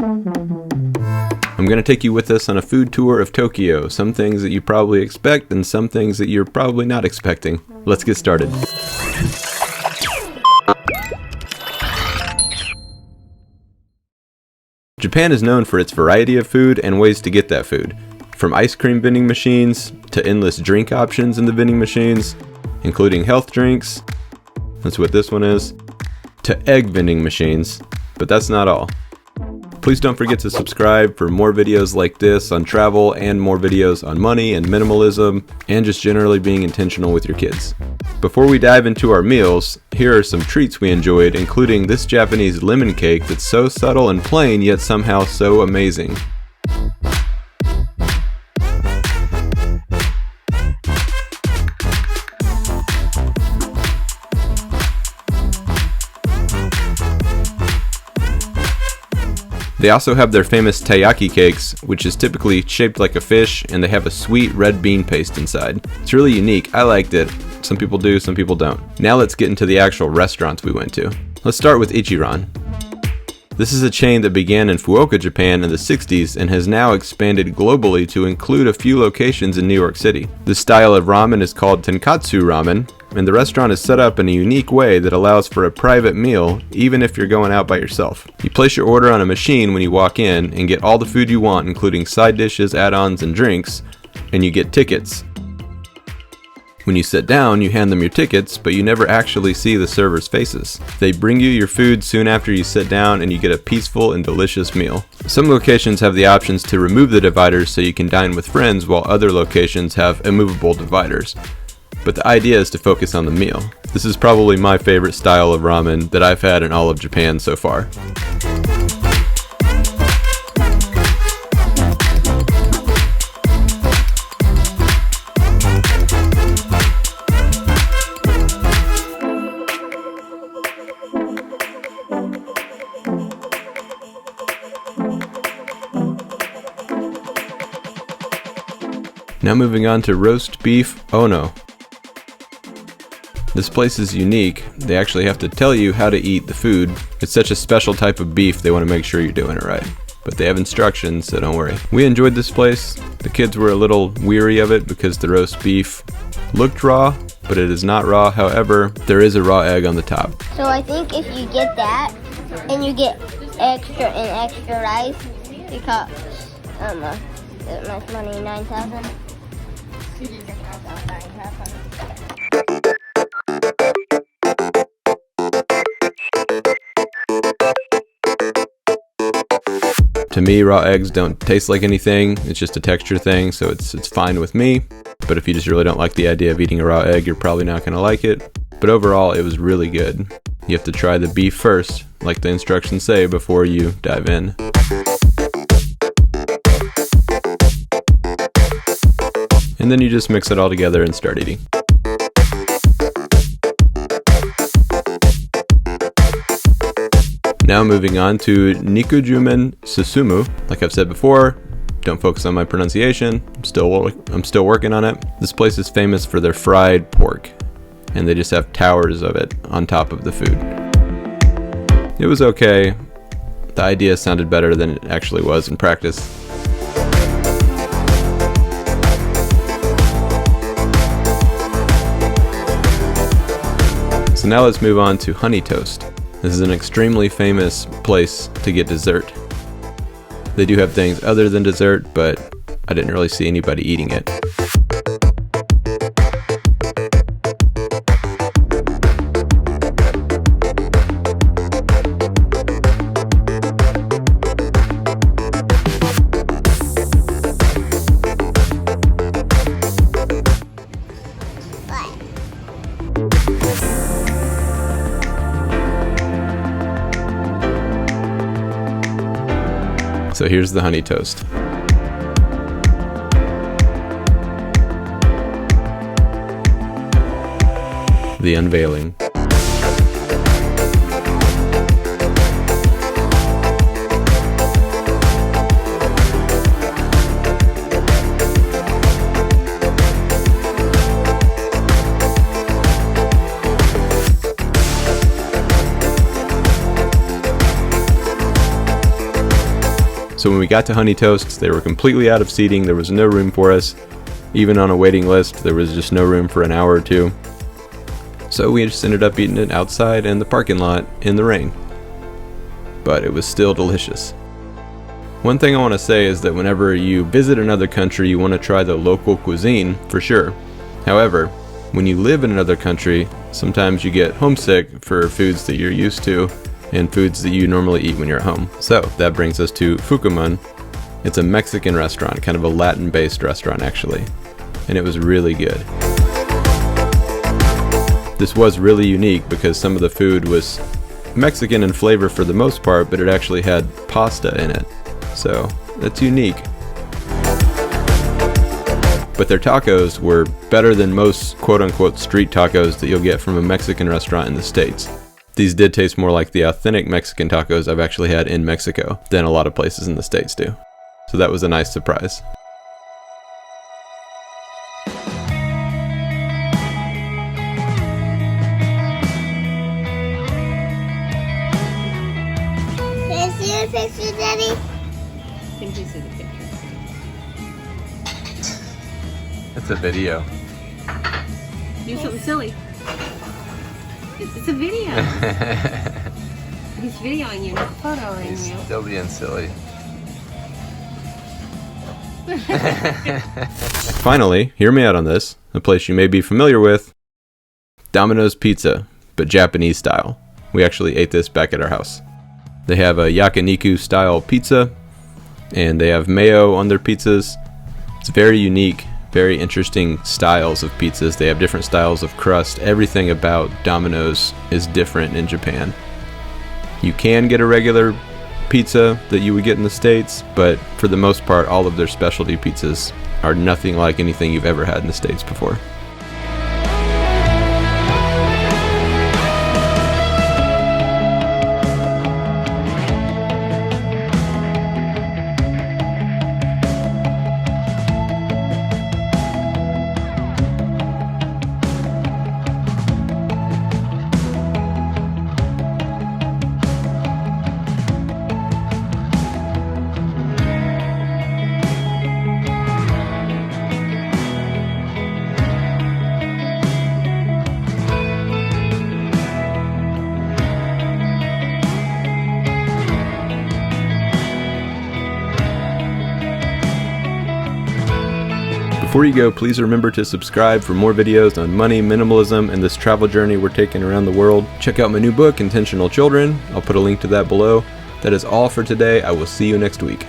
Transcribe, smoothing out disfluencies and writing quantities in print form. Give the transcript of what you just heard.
I'm going to take you with us on a food tour of Tokyo, some things that you probably expect and some things that you're probably not expecting. Let's get started. Japan is known for its variety of food and ways to get that food. From ice cream vending machines to endless drink options in the vending machines, including health drinks, that's what this one is, to egg vending machines, but that's not all. Please don't forget to subscribe for more videos like this on travel and more videos on money and minimalism and just generally being intentional with your kids. Before we dive into our meals, here are some treats we enjoyed, including this Japanese lemon cake that's so subtle and plain yet somehow so amazing. They also have their famous taiyaki cakes, which is typically shaped like a fish, and they have a sweet red bean paste inside. It's really unique. I liked it. Some people do, some people don't. Now let's get into the actual restaurants we went to. Let's start with Ichiran. This is a chain that began in Fukuoka, Japan in the 60s and has now expanded globally to include a few locations in New York City. This style of ramen is called tenkatsu ramen, and the restaurant is set up in a unique way that allows for a private meal even if you're going out by yourself. You place your order on a machine when you walk in and get all the food you want, including side dishes, add-ons, and drinks, and you get tickets. When you sit down, you hand them your tickets, but you never actually see the servers' faces. They bring you your food soon after you sit down and you get a peaceful and delicious meal. Some locations have the options to remove the dividers so you can dine with friends, while other locations have immovable dividers. But the idea is to focus on the meal. This is probably my favorite style of ramen that I've had in all of Japan so far. Now moving on to roast beef Ono. This place is unique. They actually have to tell you how to eat the food. It's such a special type of beef, they want to make sure you're doing it right. But they have instructions, so don't worry. We enjoyed this place. The kids were a little weary of it because the roast beef looked raw, but it is not raw. However, there is a raw egg on the top. So I think if you get that and you get extra and extra rice, it costs that much money, 9,000. To me, raw eggs don't taste like anything. It's just a texture thing, so it's fine with me. But if you just really don't like the idea of eating a raw egg, you're probably not going to like it. But overall, it was really good. You have to try the beef first, like the instructions say, before you dive in. And then you just mix it all together and start eating. Now moving on to Nikujumen Susumu. Like I've said before, don't focus on my pronunciation. I'm still working on it. This place is famous for their fried pork, and they just have towers of it on top of the food. It was okay. The idea sounded better than it actually was in practice. So now let's move on to Honey Toast. This is an extremely famous place to get dessert. They do have things other than dessert, but I didn't really see anybody eating it. So here's the honey toast. The unveiling. So when we got to Honey Toasts, they were completely out of seating. There was no room for us. Even on a waiting list, there was just no room for an hour or two. So we just ended up eating it outside in the parking lot in the rain. But it was still delicious. One thing I want to say is that whenever you visit another country, you want to try the local cuisine, for sure. However, when you live in another country, sometimes you get homesick for foods that you're used to and foods that you normally eat when you're at home. So that brings us to Fukumun. It's a Mexican restaurant, kind of a Latin-based restaurant actually, and it was really good. This was really unique because some of the food was Mexican in flavor for the most part, but it actually had pasta in it. So that's unique. But their tacos were better than most quote-unquote street tacos that you'll get from a Mexican restaurant in the States. These did taste more like the authentic Mexican tacos I've actually had in Mexico than a lot of places in the States do. So that was a nice surprise. Can I see your picture, Daddy? Can you see the picture? It's a video. Do something silly. It's a video. He's videoing you, not photoing you. Still being silly. Finally, hear me out on this. A place you may be familiar with. Domino's Pizza, but Japanese style. We actually ate this back at our house. They have a yakiniku style pizza, and they have mayo on their pizzas. It's very unique, very interesting styles of pizzas. They have different styles of crust. Everything about Domino's is different in Japan. You can get a regular pizza that you would get in the States, but for the most part, all of their specialty pizzas are nothing like anything you've ever had in the States before. Before you go, please remember to subscribe for more videos on money, minimalism, and this travel journey we're taking around the world. Check out my new book, Intentional Children. I'll put a link to that below. That is all for today. I will see you next week.